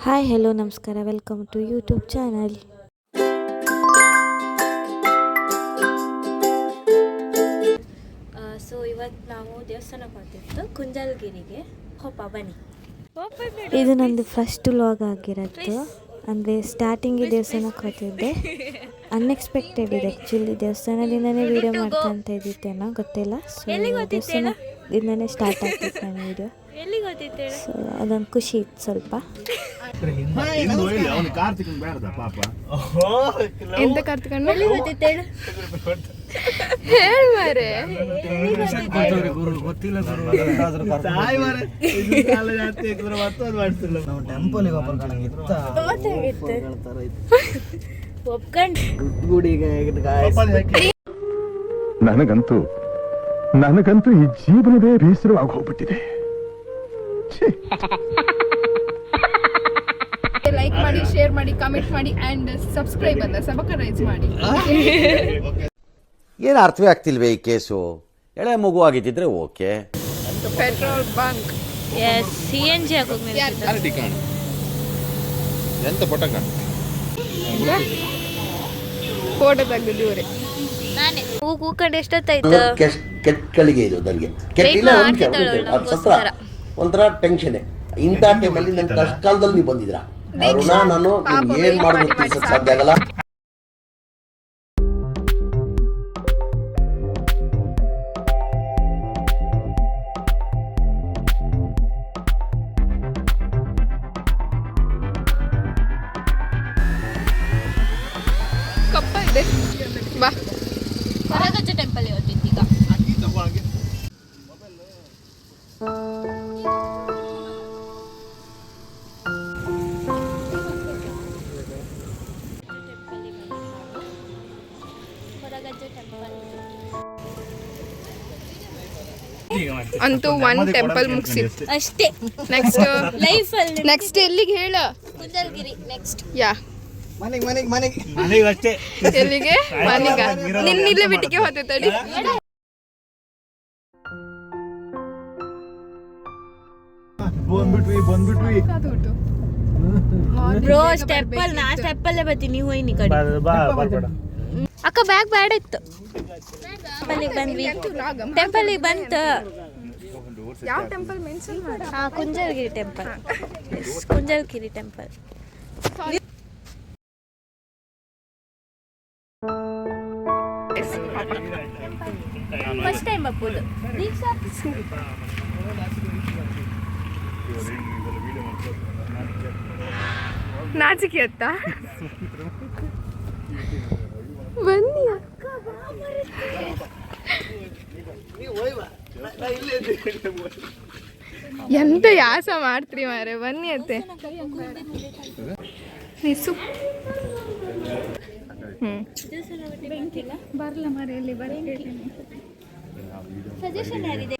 Hi hello ನಮಸ್ಕಾರ, welcome to YouTube channel. So ಇವತ್ತು ನಾವು ದೇವಸ್ಥಾನಕ್ಕೆ ಹೋಗ್ತಿತ್ತು ಕುಂಜಲ್ಗಿರಿಗೆ. ಹೋಪ ಬನ್ನಿ. ಇದು ನಂದು ಫಸ್ಟ್ ವ್ಲಾಗ್ ಆಗಿರತ್ತು. ಅಂದರೆ ಸ್ಟಾರ್ಟಿಂಗಿಗೆ ದೇವಸ್ಥಾನಕ್ಕೆ ಹೋಗ್ತಿದ್ದೆ. ಅನ್ಎಕ್ಸ್ಪೆಕ್ಟೆಡ್ ಇದೆ ಆ್ಯಕ್ಚುಲಿ. ದೇವಸ್ಥಾನದಿಂದನೇ ವೀಡಿಯೋ ಮಾಡ್ಕೊಂತ ಇದ್ದಿತ್ತೇನೋ ಗೊತ್ತಿಲ್ಲ. ಸೊ ದೇವಸ್ಥಾನದಿಂದನೇ ಸ್ಟಾರ್ಟ್ ಆಗ್ತಿತ್ತು ನನ್ನ ವೀಡಿಯೋ. ಸೊ ಅದೊಂದು ಖುಷಿ ಇತ್ತು ಸ್ವಲ್ಪ. ಎಂತ ಕಾರ್ತಿಕಣ್ಣ ಹೇಳ ಮಾರೆ ನನಗಂತೂ ಈ ಜೀವನವೇ ಬೇಸರವಾಗಿ ಹೋಗ್ಬಿಟ್ಟಿದೆ. ಲೈಕ್ ಮಾಡಿ, ಶೇರ್ ಮಾಡಿ, ಕಮೆಂಟ್ ಮಾಡಿ ಅಂಡ್ ಸಬ್ಸ್ಕ್ರೈಬ್ ಅಂತ ಸಬ್ಸ್ಕ್ರೈಬ್ ಮಾಡಿ. ಏನು ಅರ್ಥವೇ ಆಗ್ತಿಲ್ವೇ ಈ ಕೇಸು? ಎಳೆ ಮಗು ಆಗಿದ್ದಿದ್ರೆ ಓಕೆ. ಪೆಟ್ರೋಲ್ ಬಂಕ್ CNG ಎಂತ ಪಟಕ ಫೋಟೋ ತೆಗೆದಿವ್ರೆ. ನಾನೇ ಕೂಕೊಂಡು ಎಷ್ಟೊತ್ತಾಯ್ತು? ಕೆಟ್ಟಗಳಿಗೆ ಇದು ನನಗೆ ಕೆಟ್ಟಿಲ್ಲ. ಒಂಥರ ಟೆನ್ಷನ್. ಇಂಥ ಟೈಮಲ್ಲಿ ನನ್ನ ಕಷ್ಟ ಕಾಲದಲ್ಲಿ ನೀವು ಬಂದಿದ್ರ ನಾನು ಏನ್ ಮಾಡ್ಬೇಕು ತಿಳಿಸಕ್ ಸಾಧ್ಯ ಆಗಲ್ಲ. ಕಪ್ಪ ಇದೆ ಬಾ. ಹೊರಗಜ್ಜ ಟೆಂಪಲ್ ಇವತ್ತಿತ್ತು. ಈಗ ಅಂತೂ ಒನ್ ಟೆಂಪಲ್ ಮುಗಿಸಿತ್ತು ಅಷ್ಟೇ. ನೆಕ್ಸ್ಟ್ ಲೈಫಲ್ಲಿ ನೆಕ್ಸ್ಟ್ ಎಲ್ಲಿಗೆ ಹೇಳ? ಕುಂಜಲ್ಗಿರಿ ನೆಕ್ಸ್ಟ್. ಯಾ ಎಲ್ಲಿಗೆ? ಮನೆಗ ನಿನ್ನಿಲ್ಲೇ ಬಿಟ್ಟಿಗೆ ಹೋಗ್ತೈತೆ ತಡಿ. ಬ್ರೋ ಸ್ಟೆಪ್ಪಲ್ ನಾ ಸ್ಟೆಪ್ಪಲ್ಲೇ ಬರ್ತೀನಿ. ನೀವು ಹೋಯ್ನಿ ಕಡೆ ಅಕ್ಕ ಬ್ಯಾಗ್ ಬ್ಯಾಡ ಇತ್ತು. ಟೆಂಪಲಿಗೆ ಬಂದ್ವಿ. ಟೆಂಪಲಿಗೆ ಬಂತು. ಯಾವ ಟೆಂಪಲ್ ಮೆನ್ಷನ್ ಮಾಡಿ? Kunjalgiri temple. Kunjalgiri temple. First time ಬಪ್ಪುದು. ನಾಚಿಕೆ ಅತ್ತ ಬನ್ನಿ ಎಂತ ಯಾಸ ಮಾಡ್ತೀರಿ ಮಾರೆ. ಬನ್ನಿ ಅತ್ತೆ ನಿಸು. ಬರಲ್ಲ ಮಾರೆ ಇಲ್ಲಿ ಬರ. ಸಜೆಷನ್ ಯಾರಿದೆ?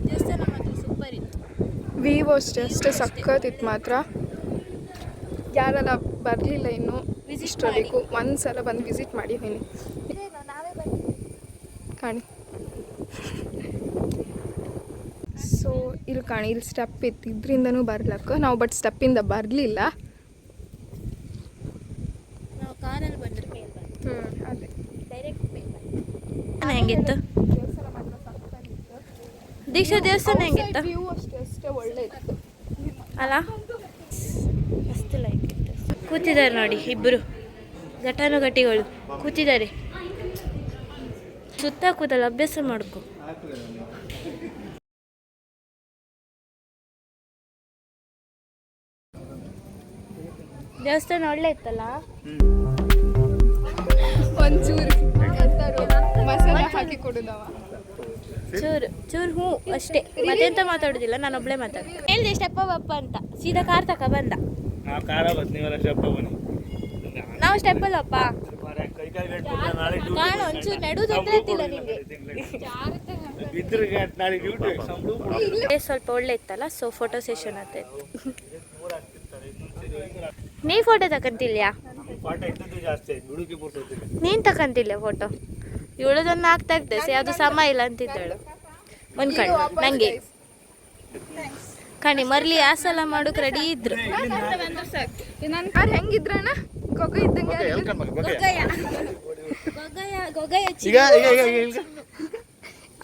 ದೇವಸ್ಥಾನ ಮಾತ್ರ ಸೂಪರ್ ಇತ್ತು. ವಿವೋ ಅಷ್ಟೇ ಸಕ್ಕತ್ತಿತ್ತು ಮಾತ್ರ. ಯಾರೆಲ್ಲ ಬರಲಿಲ್ಲ ಇನ್ನು ಇಷ್ಟರವರೆಗೂ ಒಂದ್ಸಲ ಬಂದು ವಿಸಿಟ್ ಮಾಡಿ ಹೋಗಿ ಕಾಣಿ. ಸೊ ಇಲ್ಲಿ ಕಾಣಿ, ಇಲ್ಲಿ ಸ್ಟೆಪ್ ಇತ್ತು, ಇದರಿಂದನೂ ಬರ್ಲಕ್ಕ ನಾವು. ಬಟ್ ಸ್ಟೆಪ್ಪಿಂದ ಬರಲಿಲ್ಲ. ನಾವು ಕಾರಲ್ಲಿ ಬಂದ್ರೆ ಮೇಲೆ ಬಂದು ಅದೇ ಡೈರೆಕ್ಟ್ ಮೇಲೆ. ಹೆಂಗಿತ್ತು ದೀಕ್ಷಾ ದೇವಸ್ಥಾನ? ಹೆಂಗಿತ್ತು? ವ್ಯೂ ಅಷ್ಟೇ ಒಳ್ಳೆ ಇತ್ತು ಅಲ್ಲ? ಮಸ್ತ್ ಲೈಕ್ ಇತ್ತು. ಕೂತಿದ್ದಾರೆ ನೋಡಿ ಇಬ್ಬರು ಘಟಾನುಘಟಿಗಳು ಕೂತಿದ್ದಾರೆ. ಸುತ್ತ ಕೂತಲ್ಲ, ಅಭ್ಯಾಸ ಮಾಡ್ಕೊ. ದೇವಸ್ಥಾನ ಒಳ್ಳೆ ಇತ್ತಲ್ಲ? ಒಂಚೂರು ಮಸಾಲೆ ಹಾಕಿ ಕೊಡುದವ. ಚೂರು ಹ್ಞೂ ಅಷ್ಟೇ. ಮತ್ತೆಂತ ಮಾತಾಡೋದಿಲ್ಲ, ನಾನು ಒಬ್ಳೆ ಮಾತಾಡ್ತೀನಿ. ಹೇಳಿದೆ ಸ್ಟೆಪ್ಪ ಬಪ್ಪ ಅಂತ, ಸೀದಾ ಕಾರ್ ತಕ ಬಂದ. ನಾವು ಸ್ಟೆಪ್ಪಲ್ಲಪ್ಪ ಕಾಣು. ಒಂಚೂರು ನಡುವುದು ಗೊತ್ತಿಲ್ಲ ನಿಮಗೆ. ಸ್ವಲ್ಪ ಒಳ್ಳೆ ಇತ್ತಲ್ಲ, ಸೊ ಫೋಟೋ ಸೆಷನ್ ಆಗ್ತೈತೆ. ನೀ ಫೋಟೋ ತಕಂತಿಲ್ಯಾ? ನೀನು ತಕಂತಿಲ್ಲ ಫೋಟೋ? ಇವಳದನ್ನ ಆಗ್ತಾ ಇರ್ತದೆ, ಯಾವುದು ಸಮ ಇಲ್ಲ ಅಂತಿದ್ದಳು. ಒಂದು ಕಣ್ಣು ನನಗೆ ಕಣಿ ಮರ್ಲಿ ಆ ಸಲ ಮಾಡೋಕೆ ರೆಡಿ ಇದ್ರು. ನನ್ನ ಕಾರ್ ಹೆಂಗಿದ್ರಣ್ಣ ಗೊಗ್ಗ ಇದ್ದಂಗೆ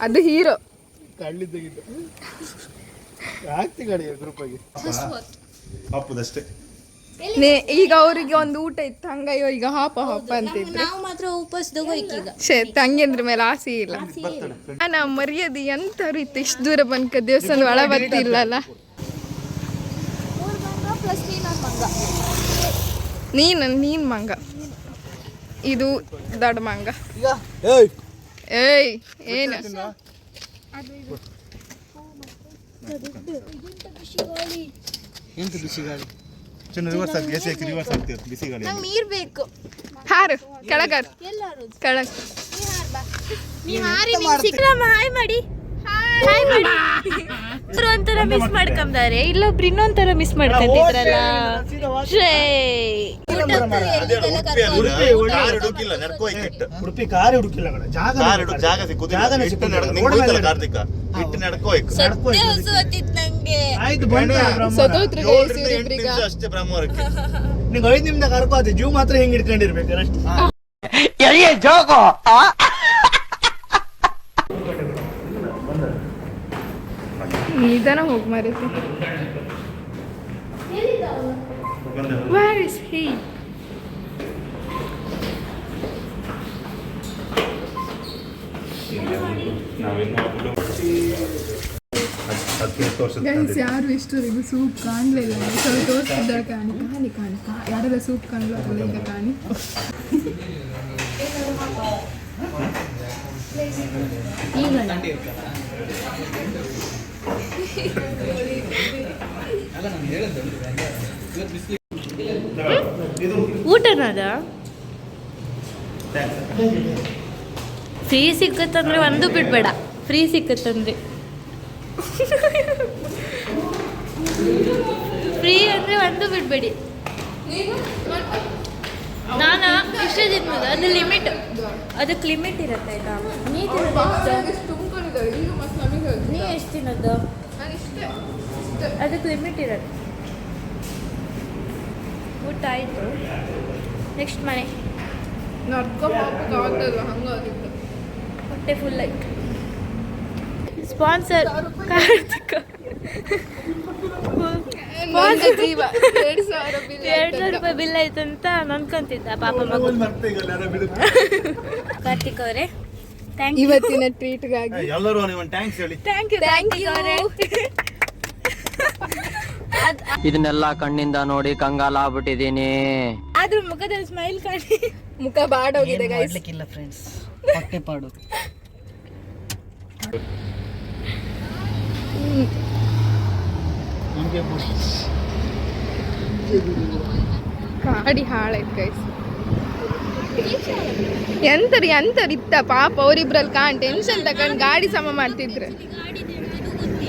ಅದು ಹೀರೋ ಹಾಪುದಷ್ಟೇ. ಈಗ ಅವರಿಗೆ ಒಂದು ಊಟ ಇತ್ತು ಹಂಗಯ್ಯೋ ಈಗ ಹಾಪ ಅಂತಿದ್ರು. ನಾವು ಮಾತ್ರ ಉಪವಾಸದಾಗ ಹೋಯ್ಕೀಗ ತಂಗಿಯಂದ್ರ ಮೇಲೆ ಆಸೆ ಇಲ್ಲ. ನಾವು ಮರ್ಯಾದೆ ಎಂತವ್ರು ಇತ್ತು ಇಷ್ಟು ದೂರ ಬಂದ್ಕ ದೇವಸ್ಥಾನ ಒಳ ಬರ್ತಿಲ್ಲಲ್ಲ. ನೀನ್ ಮಂಗ, ಇದು ದೊಡ್ಡ ಮಂಗ. ಏಯ್ ಏನು ಎಂತ ಬಿಸಿ ಗಾಳಿ ಚಿನ್ನ ರಿವರ್ಸ್ ಆಗಿ ಎಸಿ ಹಾಕಿ ರಿವರ್ಸ್ ಆಗ್ತೀವಿ ಬಿಸಿ ಗಾಳಿ. ನಂಗೆ ನೀರು ಬೇಕು. ಹಾರು ಕೆಳಗಾರು ಕೆಳಗೆ ಹಾಯ್ ಮಾಡಿ ಹಾಯ್ ಮಾಡಿ. ಇವ್ರು ಒಂಥರ ಮಿಸ್ ಮಾಡ್ಕೊಂತಾರೆ, ಇಲ್ಲೊಬ್ರು ಇನ್ನೊಂಥರ ಮಿಸ್ ಮಾಡ್ಕೊಂತಿದ್ರಲ್ಲ. ಉಡುಪಿ ಕಾರ್ ಹುಡುಕಿಲ್ಲ ಜಾಗ ಸಿಕ್ಕುದಿಲ್ಲ. ಕಾರ್ತಿಕ ಇಟ್ಟು ನಡ್ಕೋ ನಂಗೆ ಅಷ್ಟೇ ಬ್ರಹ್ಮವರಕ್ಕೆ. ನಿಂಗೆ 5 ನಿಮಿಷ ಕರ್ಕೋತಿ ಜೀವ ಮಾತ್ರ ಹೆಂಗ್ ಇಟ್ಕೊಂಡಿರ್ಬೇಕು ಅಷ್ಟೇ. ನಿಧಾನ ಹೋಗಿ ಮರೀತಿ. Where is he? ಗೈಸ್ ಯಾರು ಇಷ್ಟವರೆಗೂ ಸೂಪ್ ಕಾಣಲಿಲ್ಲ. ಸ್ವಲ್ಪ ತೋರಿಸ್ತಿದ್ದಾಳೆ ಕಾಣಿ ಯಾರೆಲ್ಲ ಸೂಪ್ ಕಾಣಲು ಅದೆಲ್ಲ ಈಗ ಕಾಣಿ. ಊಟನದ ಫ್ರೀ ಸಿಕ್ಕತ್ತಂದ್ರೆ ಒಂದು ಬಿಡ್ಬೇಡ. ಫ್ರೀ ಸಿಕ್ಕತ್ತಂದ್ರೆ ಫ್ರೀ ಅಂದರೆ ಒಂದು ಬಿಡಬೇಡಿ. ನಾನು ಇಷ್ಟೇ ತಿನ್ನೋದು, ಅದು ಲಿಮಿಟ್, ಅದಕ್ಕೆ ಲಿಮಿಟ್ ಇರುತ್ತೆ ಆಯ್ತಾ. ನೀ ಎಷ್ಟು ತಿನ್ನೋದು ಅದಕ್ಕೆ ಲಿಮಿಟ್ ಇರುತ್ತೆ. ಊಟ ಆಯಿತು, ನೆಕ್ಸ್ಟ್ ಮನೆ ಹೊಟ್ಟೆ ಫುಲ್ ಆಯ್ತು. ಸ್ಪಾನ್ಸರ್ ಕಾರ್ತಿಕ 2,000 ರೂಪಾಯಿ ಬಿಲ್ ಆಯ್ತು ಅಂತ ನನ್ಕೊಂತಿದ್ದ ಪಾಪ ಮಗು. ಕಾರ್ತಿಕ್ ಅವರೇ ಥ್ಯಾಂಕ್ ಯು ಇವತ್ತಿನ ಟ್ರೀಟ್ಗಾಗಿ. ಎಲ್ಲರೂ ಒಂದು ಥ್ಯಾಂಕ್ಸ್ ಹೇಳಿ. ಥ್ಯಾಂಕ್ ಯು ಅವರೇ. ಇದನ್ನೆಲ್ಲ ಕಣ್ಣಿಂದ ನೋಡಿ ಕಂಗಾಲಾಗ್ಬಿಟ್ಟಿದೀನಿ. ಆದ್ರೂ ಮುಖದಲ್ಲಿ ಸ್ಮೈಲ್ ಕಾಣಿ. ಮುಖ ಬಾಡೋಗಿದೆ ಗೈಸ್. ಮಾಡ್ಲಿಕ್ಕಿಲ್ಲ ಫ್ರೆಂಡ್ಸ್, ಹೊಟ್ಟೆ ಪಾಡು. ಗಾಡಿ ಹಾಳಾಯ್ತು ಗೈಸ್. ಎಂತರಿ ಇತ್ತ ಪಾಪ ಅವರಿಬ್ರಲ್ಲಿ ಟೆನ್ಷನ್ ತಗೊಂಡು ಗಾಡಿ ಸಮ ಮಾಡ್ತಿದ್ರು.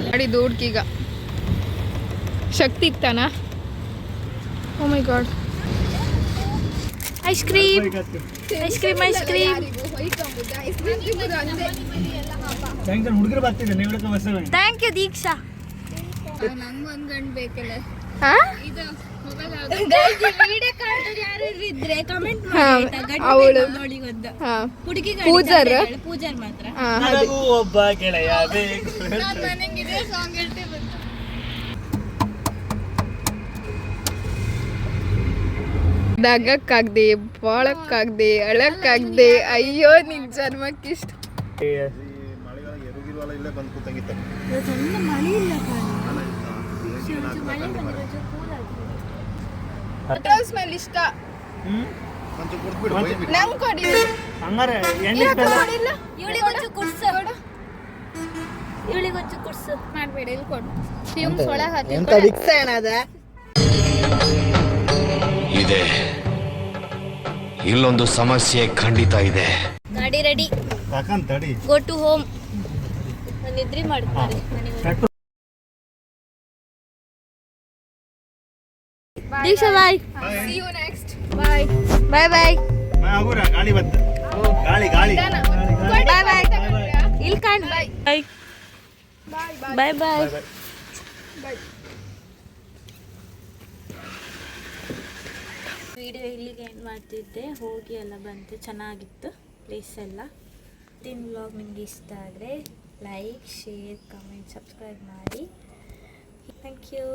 ಗಾಡಿ ದೂಡ್ಕೀಗ ಶಕ್ತಿ ಇತ್ತಾನ. ಓ ಮೈ ಗಾಡ್. Ice cream. ಹುಡುಗರು ಬರ್ತಿದ್ದೆ ನೀವು ಥ್ಯಾಂಕ್ ಯು ದೀಕ್ಷಾ. ಪೂಜಾರ್ ಮಾತ್ರ ಒಬ್ಬ ಗೆಳೆಯ ಬೇಕು. ನಗಕ್ಕಾಗ್ದೆ, ಬಾಳಕ್ಕಾಗ್ದೆ, ಅಳಕ್ಕಾಗ್ದೆ. ಅಯ್ಯೋ ನಿನ್ ಜನ್ಮಕ್ಕಿಷ್ಟು. ಮಳೆಗಾಲ ಎರುಗಿರುವಲ್ಲ ಇಲ್ಲೇ ಬಂದು ಕೂತಂಗಿತ್ತ. ಸ್ಮೆಲ್ ಇಷ್ಟ. ಒಂಚೂರು ಕೊಟ್ಬಿಡು, ಬೈದ್ಬಿಡು. ನಂಗೆ ಕೊಡಿ. ಹಂಗಾರೆ ಎಣ್ಣೆ ಇವಳಿಗೊಂಚು ಕುಡ್ಸು ಮಾಡ್ಬೇಡ. ಇಲ್ಲಿ ಕೊಡು. ಫ್ಯೂಮ್ಸ್ ಒಳಗೆ ಇದೆ. ಇಲ್ಲೊಂದು ಸಮಸ್ಯೆ ಖಂಡಿತ ಇದೆ. ಗಾಡಿ ರೆಡಿ. ತಡಿ. Go to home. ನಿದ್ರಿ ಮಾಡ್ತಾರೆ. ದೀಕ್ಷಾ ಬಾಯ್. See you next. ಬಾಯ್. ಗಾಳಿ ಬಂತ. ಗಾಳಿ ಬಾಯ್. ಇಲ್ಲಿ ಕಾಣ್. ಬಾಯ್. ಬಾಯ್. ವಿಡಿಯೋ ಇಲ್ಲಿಗೆ ಏನು ಮಾಡ್ತಿದ್ದೆ, ಹೋಗಿ ಎಲ್ಲ ಬಂತು, ಚೆನ್ನಾಗಿತ್ತು ಪ್ಲೇಸ್ ಎಲ್ಲ. ಇವತ್ತಿನ ವ್ಲಾಗ್ ನಿಮಗೆ ಇಷ್ಟ ಆದರೆ ಲೈಕ್, ಶೇರ್, ಕಮೆಂಟ್, ಸಬ್ಸ್ಕ್ರೈಬ್ ಮಾಡಿ. Thank you.